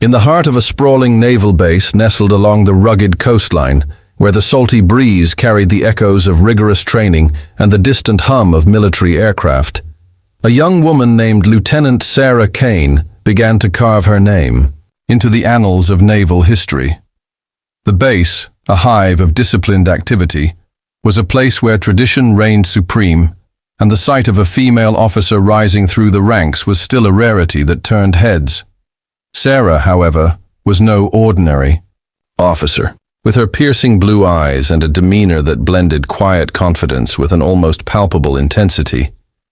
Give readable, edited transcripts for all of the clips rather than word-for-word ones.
In the heart of a sprawling naval base nestled along the rugged coastline, where the salty breeze carried the echoes of rigorous training and the distant hum of military aircraft, a young woman named Lieutenant Sarah Kane began to carve her name into the annals of naval history. The base, a hive of disciplined activity, was a place where tradition reigned supreme, and the sight of a female officer rising through the ranks was still a rarity that turned heads. Sarah, however, was no ordinary officer. With her piercing blue eyes and a demeanor that blended quiet confidence with an almost palpable intensity,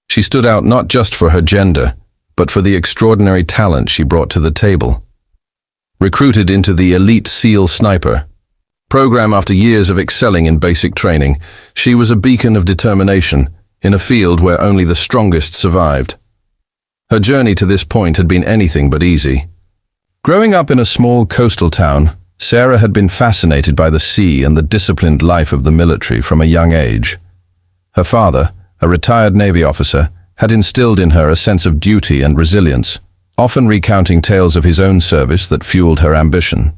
she stood out not just for her gender, but for the extraordinary talent she brought to the table. Recruited into the elite SEAL sniper program after years of excelling in basic training, she was a beacon of determination in a field where only the strongest survived. Her journey to this point had been anything but easy. Growing up in a small coastal town, Sarah had been fascinated by the sea and the disciplined life of the military from a young age. Her father, a retired Navy officer, had instilled in her a sense of duty and resilience, often recounting tales of his own service that fueled her ambition.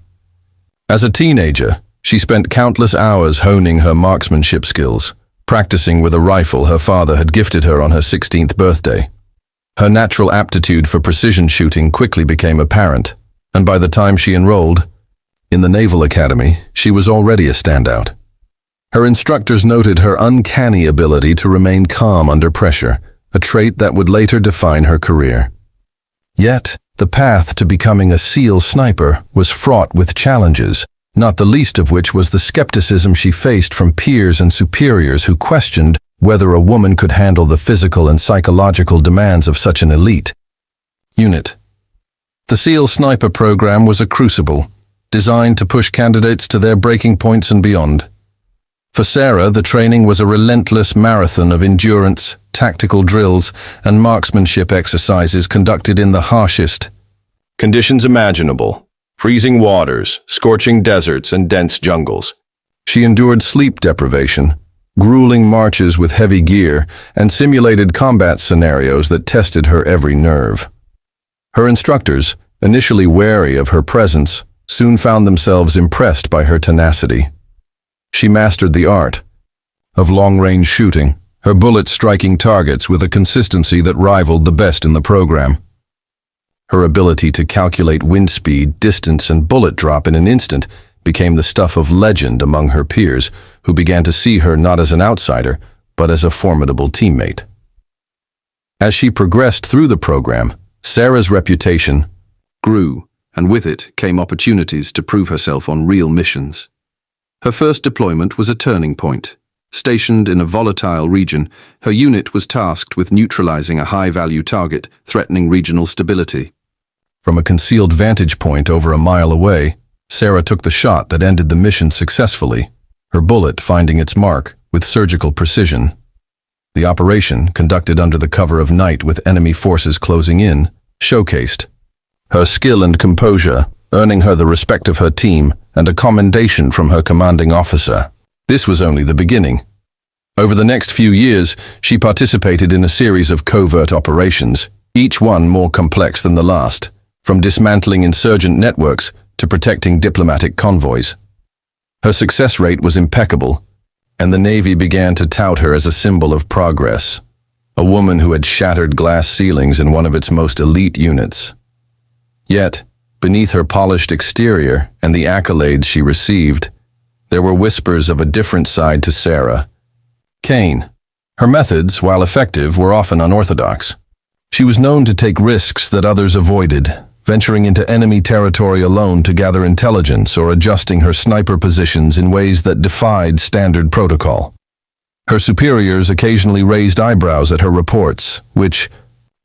As a teenager, she spent countless hours honing her marksmanship skills, practicing with a rifle her father had gifted her on her 16th birthday. Her natural aptitude for precision shooting quickly became apparent, and by the time she enrolled in the Naval Academy, she was already a standout. Her instructors noted her uncanny ability to remain calm under pressure, a trait that would later define her career. Yet, the path to becoming a SEAL sniper was fraught with challenges, not the least of which was the skepticism she faced from peers and superiors who questioned whether a woman could handle the physical and psychological demands of such an elite unit. The SEAL sniper program was a crucible, designed to push candidates to their breaking points and beyond. For Sarah, the training was a relentless marathon of endurance, tactical drills, and marksmanship exercises conducted in the harshest conditions imaginable: freezing waters, scorching deserts, and dense jungles. She endured sleep deprivation, grueling marches with heavy gear, and simulated combat scenarios that tested her every nerve. Her instructors, initially wary of her presence, soon found themselves impressed by her tenacity. She mastered the art of long-range shooting, her bullets striking targets with a consistency that rivaled the best in the program. Her ability to calculate wind speed, distance, and bullet drop in an instant became the stuff of legend among her peers, who began to see her not as an outsider, but as a formidable teammate. As she progressed through the program, Sarah's reputation grew, and with it came opportunities to prove herself on real missions. Her first deployment was a turning point. Stationed in a volatile region, her unit was tasked with neutralizing a high-value target threatening regional stability. From a concealed vantage point over a mile away, Sarah took the shot that ended the mission successfully, her bullet finding its mark with surgical precision. The operation, conducted under the cover of night with enemy forces closing in, showcased her skill and composure, earning her the respect of her team and a commendation from her commanding officer. This was only the beginning. Over the next few years, she participated in a series of covert operations, each one more complex than the last, from dismantling insurgent networks to protecting diplomatic convoys. Her success rate was impeccable, and the Navy began to tout her as a symbol of progress, a woman who had shattered glass ceilings in one of its most elite units. Yet, beneath her polished exterior and the accolades she received, there were whispers of a different side to Sarah Kane. Her methods, while effective, were often unorthodox. She was known to take risks that others avoided, venturing into enemy territory alone to gather intelligence or adjusting her sniper positions in ways that defied standard protocol. Her superiors occasionally raised eyebrows at her reports, which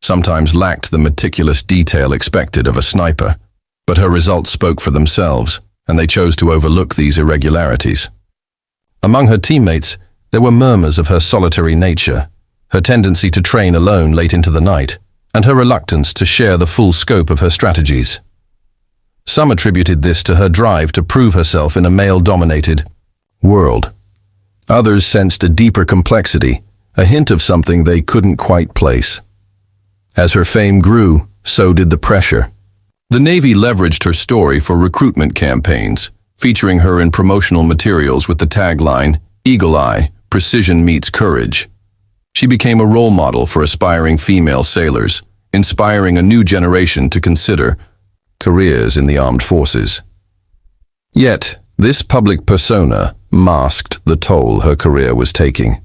sometimes lacked the meticulous detail expected of a sniper, but her results spoke for themselves, and they chose to overlook these irregularities. Among her teammates, there were murmurs of her solitary nature, her tendency to train alone late into the night, and her reluctance to share the full scope of her strategies. Some attributed this to her drive to prove herself in a male-dominated world. Others sensed a deeper complexity, a hint of something they couldn't quite place. As her fame grew, so did the pressure. The Navy leveraged her story for recruitment campaigns, featuring her in promotional materials with the tagline, "Eagle Eye, Precision Meets Courage." She became a role model for aspiring female sailors, inspiring a new generation to consider careers in the armed forces. Yet, this public persona masked the toll her career was taking.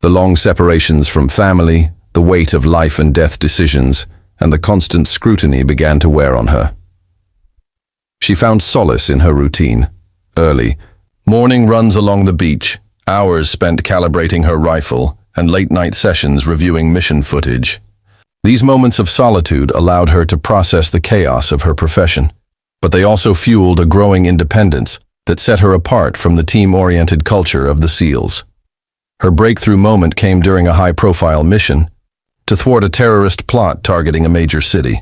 The long separations from family, the weight of life and death decisions, and the constant scrutiny began to wear on her. She found solace in her routine. Early, morning runs along the beach, hours spent calibrating her rifle, and late-night sessions reviewing mission footage. These moments of solitude allowed her to process the chaos of her profession, but they also fueled a growing independence that set her apart from the team-oriented culture of the SEALs. Her breakthrough moment came during a high-profile mission to thwart a terrorist plot targeting a major city.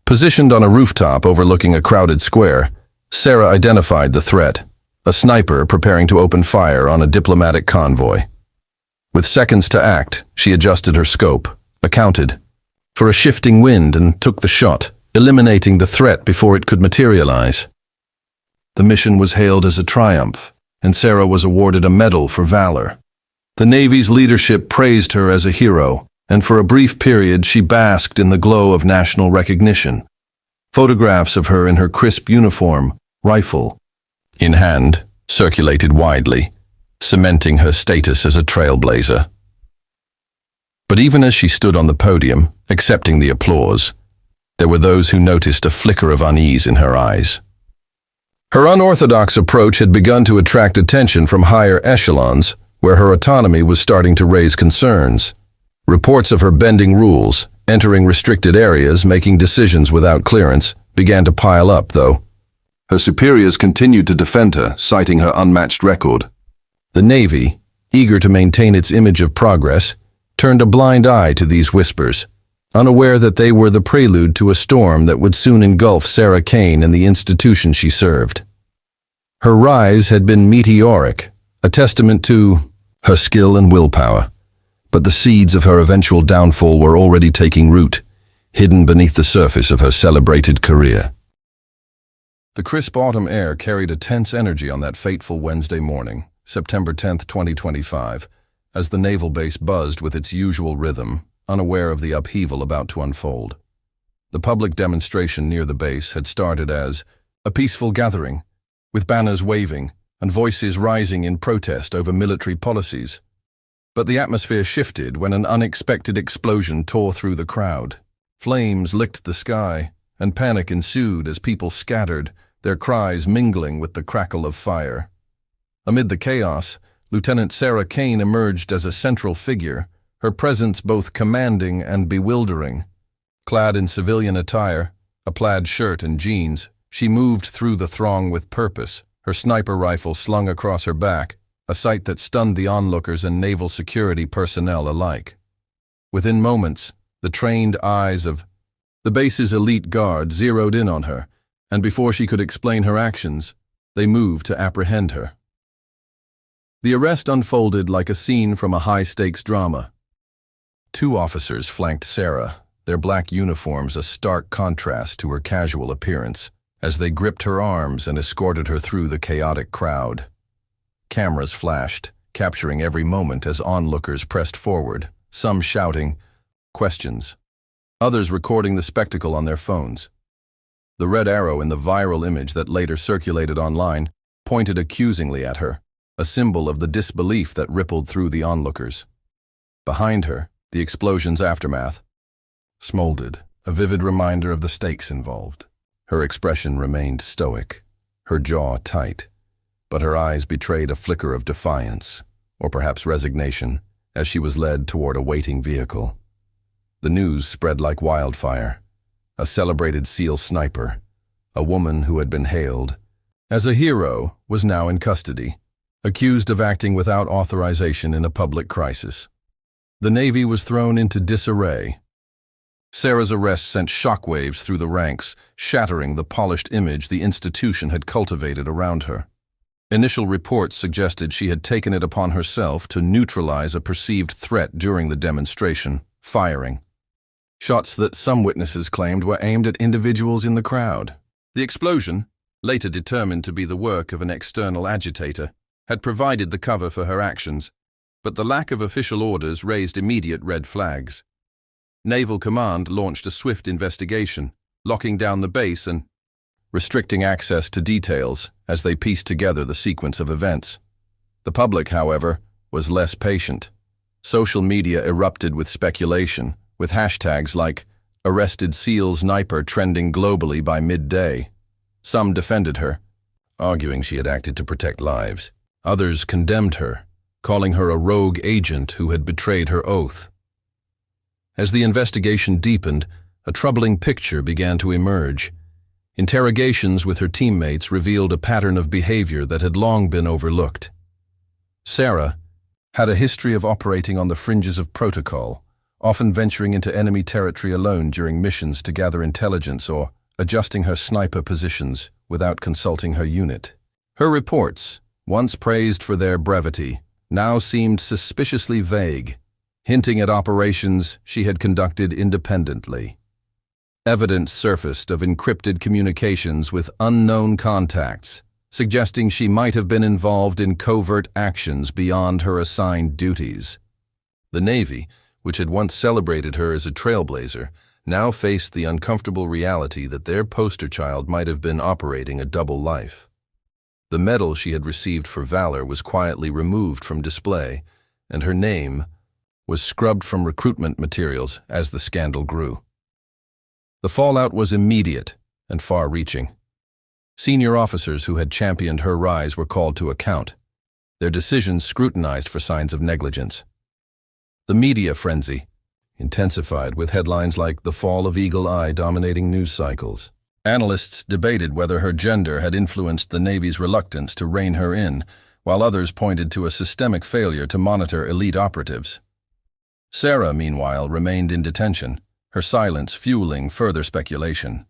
Positioned on a rooftop overlooking a crowded square, Sarah identified the threat, a sniper preparing to open fire on a diplomatic convoy. With seconds to act, she adjusted her scope, accounted for a shifting wind, and took the shot, eliminating the threat before it could materialize. The mission was hailed as a triumph, and Sarah was awarded a medal for valor. The Navy's leadership praised her as a hero, and for a brief period she basked in the glow of national recognition. Photographs of her in her crisp uniform, rifle in hand, circulated widely, cementing her status as a trailblazer. But even as she stood on the podium, accepting the applause, there were those who noticed a flicker of unease in her eyes. Her unorthodox approach had begun to attract attention from higher echelons, where her autonomy was starting to raise concerns. Reports of her bending rules, entering restricted areas, making decisions without clearance, began to pile up, though. Her superiors continued to defend her, citing her unmatched record. The Navy, eager to maintain its image of progress, turned a blind eye to these whispers, unaware that they were the prelude to a storm that would soon engulf Sarah Kane and the institution she served. Her rise had been meteoric, a testament to her skill and willpower, but the seeds of her eventual downfall were already taking root, hidden beneath the surface of her celebrated career. The crisp autumn air carried a tense energy on that fateful Wednesday morning, September 10th, 2025, as the naval base buzzed with its usual rhythm, unaware of the upheaval about to unfold. The public demonstration near the base had started as a peaceful gathering, with banners waving and voices rising in protest over military policies. But the atmosphere shifted when an unexpected explosion tore through the crowd. Flames licked the sky, and panic ensued as people scattered, their cries mingling with the crackle of fire. Amid the chaos, Lieutenant Sarah Kane emerged as a central figure, her presence both commanding and bewildering. Clad in civilian attire, a plaid shirt and jeans, she moved through the throng with purpose, her sniper rifle slung across her back, a sight that stunned the onlookers and naval security personnel alike. Within moments, the trained eyes of the base's elite guard zeroed in on her, and before she could explain her actions, they moved to apprehend her. The arrest unfolded like a scene from a high-stakes drama. Two officers flanked Sarah, their black uniforms a stark contrast to her casual appearance, as they gripped her arms and escorted her through the chaotic crowd. Cameras flashed, capturing every moment as onlookers pressed forward, some shouting questions, others recording the spectacle on their phones. The red arrow in the viral image that later circulated online pointed accusingly at her, a symbol of the disbelief that rippled through the onlookers. Behind her, the explosion's aftermath smoldered, a vivid reminder of the stakes involved. Her expression remained stoic, her jaw tight, but her eyes betrayed a flicker of defiance, or perhaps resignation, as she was led toward a waiting vehicle. The news spread like wildfire. A celebrated SEAL sniper, a woman who had been hailed as a hero, was now in custody, accused of acting without authorization in a public crisis. The Navy was thrown into disarray. Sarah's arrest sent shockwaves through the ranks, shattering the polished image the institution had cultivated around her. Initial reports suggested she had taken it upon herself to neutralize a perceived threat during the demonstration, firing. shots that some witnesses claimed were aimed at individuals in the crowd. The explosion, later determined to be the work of an external agitator, had provided the cover for her actions, but the lack of official orders raised immediate red flags. Naval Command launched a swift investigation, locking down the base and restricting access to details as they pieced together the sequence of events. The public, however, was less patient. Social media erupted with speculation, with hashtags like "Arrested SEAL Sniper" trending globally by midday. Some defended her, arguing she had acted to protect lives. Others condemned her, calling her a rogue agent who had betrayed her oath. As the investigation deepened, a troubling picture began to emerge. Interrogations with her teammates revealed a pattern of behavior that had long been overlooked. Sarah had a history of operating on the fringes of protocol, often venturing into enemy territory alone during missions to gather intelligence or adjusting her sniper positions without consulting her unit. Her reports, once praised for their brevity, now seemed suspiciously vague, hinting at operations she had conducted independently. Evidence surfaced of encrypted communications with unknown contacts, suggesting she might have been involved in covert actions beyond her assigned duties. The Navy, which had once celebrated her as a trailblazer, now faced the uncomfortable reality that their poster child might have been operating a double life. The medal she had received for valor was quietly removed from display, and her name was scrubbed from recruitment materials as the scandal grew. The fallout was immediate and far-reaching. Senior officers who had championed her rise were called to account, their decisions scrutinized for signs of negligence. The media frenzy intensified with headlines like "The Fall of Eagle Eye" dominating news cycles. Analysts debated whether her gender had influenced the Navy's reluctance to rein her in, while others pointed to a systemic failure to monitor elite operatives. Sarah, meanwhile, remained in detention, her silence fueling further speculation.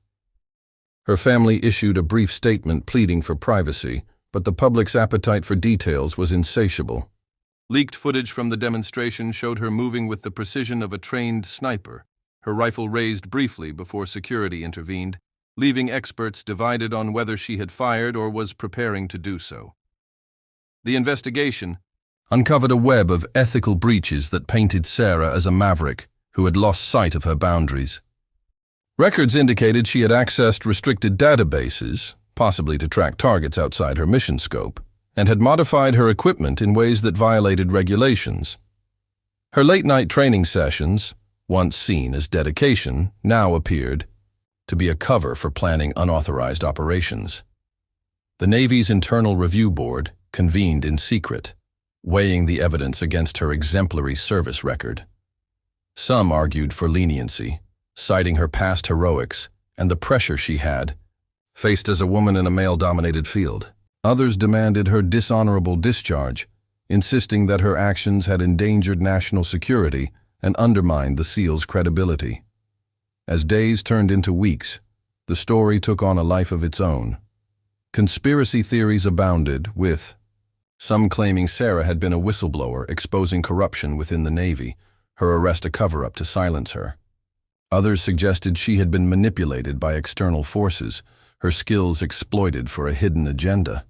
Her family issued a brief statement pleading for privacy, but the public's appetite for details was insatiable. Leaked footage from the demonstration showed her moving with the precision of a trained sniper, her rifle raised briefly before security intervened, leaving experts divided on whether she had fired or was preparing to do so. The investigation uncovered a web of ethical breaches that painted Sarah as a maverick who had lost sight of her boundaries. Records indicated she had accessed restricted databases, possibly to track targets outside her mission scope, and had modified her equipment in ways that violated regulations. Her late-night training sessions, once seen as dedication, now appeared to be a cover for planning unauthorized operations. The Navy's Internal Review Board convened in secret, weighing the evidence against her exemplary service record. Some argued for leniency, citing her past heroics and the pressure she had faced as a woman in a male-dominated field. Others demanded her dishonorable discharge, insisting that her actions had endangered national security and undermined the SEAL's credibility. As days turned into weeks, the story took on a life of its own. Conspiracy theories abounded, with some claiming Sarah had been a whistleblower exposing corruption within the Navy, her arrest a cover-up to silence her. Others suggested she had been manipulated by external forces, her skills exploited for a hidden agenda.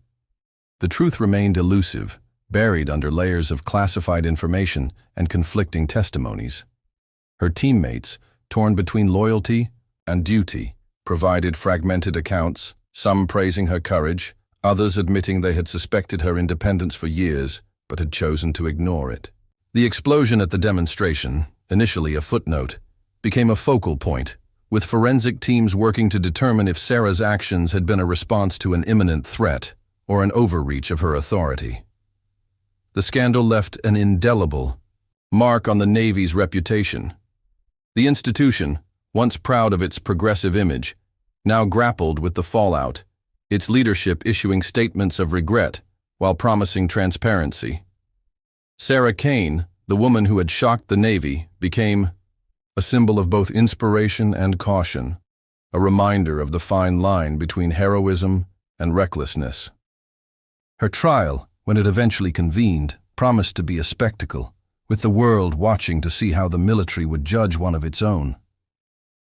The truth remained elusive, buried under layers of classified information and conflicting testimonies. Her teammates, torn between loyalty and duty, provided fragmented accounts, some praising her courage, others admitting they had suspected her independence for years but had chosen to ignore it. The explosion at the demonstration, initially a footnote, became a focal point, with forensic teams working to determine if Sarah's actions had been a response to an imminent threat or an overreach of her authority. The scandal left an indelible mark on the Navy's reputation. The institution, once proud of its progressive image, now grappled with the fallout, its leadership issuing statements of regret while promising transparency. Sarah Kane, the woman who had shocked the Navy, became a symbol of both inspiration and caution, a reminder of the fine line between heroism and recklessness. Her trial, when it eventually convened, promised to be a spectacle, with the world watching to see how the military would judge one of its own.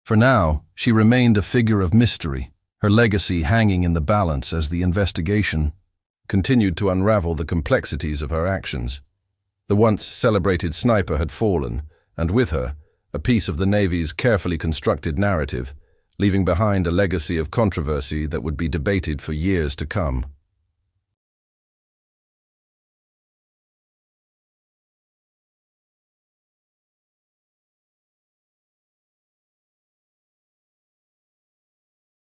For now, she remained a figure of mystery, her legacy hanging in the balance as the investigation continued to unravel the complexities of her actions. The once celebrated sniper had fallen, and with her, a piece of the Navy's carefully constructed narrative, leaving behind a legacy of controversy that would be debated for years to come.